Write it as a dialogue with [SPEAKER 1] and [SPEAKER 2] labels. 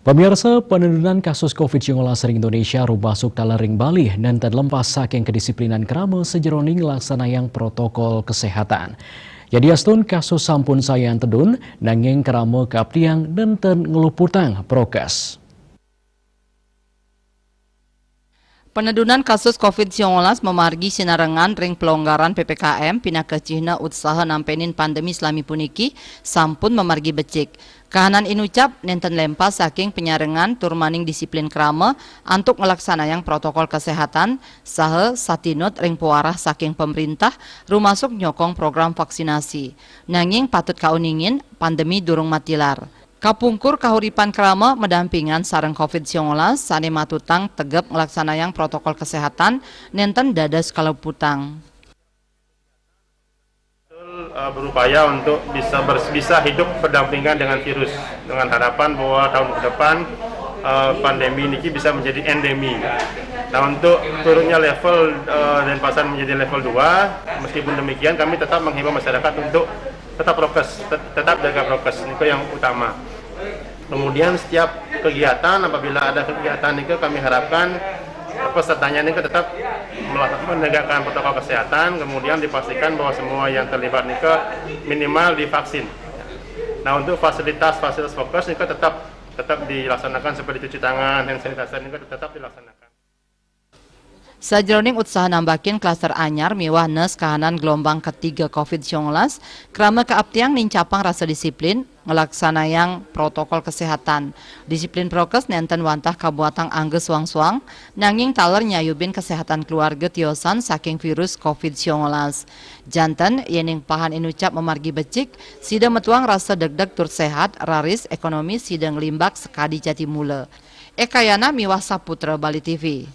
[SPEAKER 1] Pemirsa, penurunan kasus COVID-19 di Indonesia rubasuk talering Bali dan terlepas saking kedisiplinan krama sejeroning laksanayang protokol kesehatan. Jadi astun kasus sampun sayan tedun nanging krama keabdiang dan ngeluputang prokes.
[SPEAKER 2] Penedunan kasus COVID-19 memargi sinarengan ring pelonggaran PPKM pina kecihna usaha nampenin pandemi selami puniki sampun memargi becik. Kahanan inucap nenten lempas saking penyarengan turmaning disiplin krama antuk ngelaksanayang protokol kesehatan saha satinut ring puarah saking pemerintah rumasuk nyokong program vaksinasi. Nanging patut kauningin pandemi durung matilar. Kapungkur kahuripan krama medampingan sareng COVID-19 sane matutang tegep ngelaksanayang protokol kesehatan nenten dadas kaluputang.
[SPEAKER 3] Berupaya untuk bisa hidup berdampingan dengan virus dengan harapan bahwa tahun ke depan pandemi ini bisa menjadi endemi. Nah, untuk turunnya level Denpasar menjadi level 2, meskipun demikian kami tetap menghimbau masyarakat untuk tetap prokes, tetap jaga prokes, itu yang utama. Kemudian setiap kegiatan, apabila ada kegiatan itu kami harapkan pesertanya ini tetap menegakkan protokol kesehatan, kemudian dipastikan bahwa semua yang terlibat ini minimal divaksin. Nah, untuk fasilitas fokus ini tetap dilaksanakan seperti cuci tangan, hand sanitizer ini tetap dilaksanakan.
[SPEAKER 2] Sajroning usaha nambakin klaster anyar miwah nes kahanan gelombang ketiga COVID-19, krama keabtiang nincapang rasa disiplin ngelaksanayang protokol kesehatan. Disiplin prokes nenten wantah kabuatang angges suang-suang, nanging taler nyayubin kesehatan keluarga tiosan saking virus COVID-19. Janten yening pahan inucap memargi becik, sida metuang rasa deg-deg tur sehat, raris ekonomi sidang limbak sekadi jati mula. Ekayana miwah Saputra Bali TV.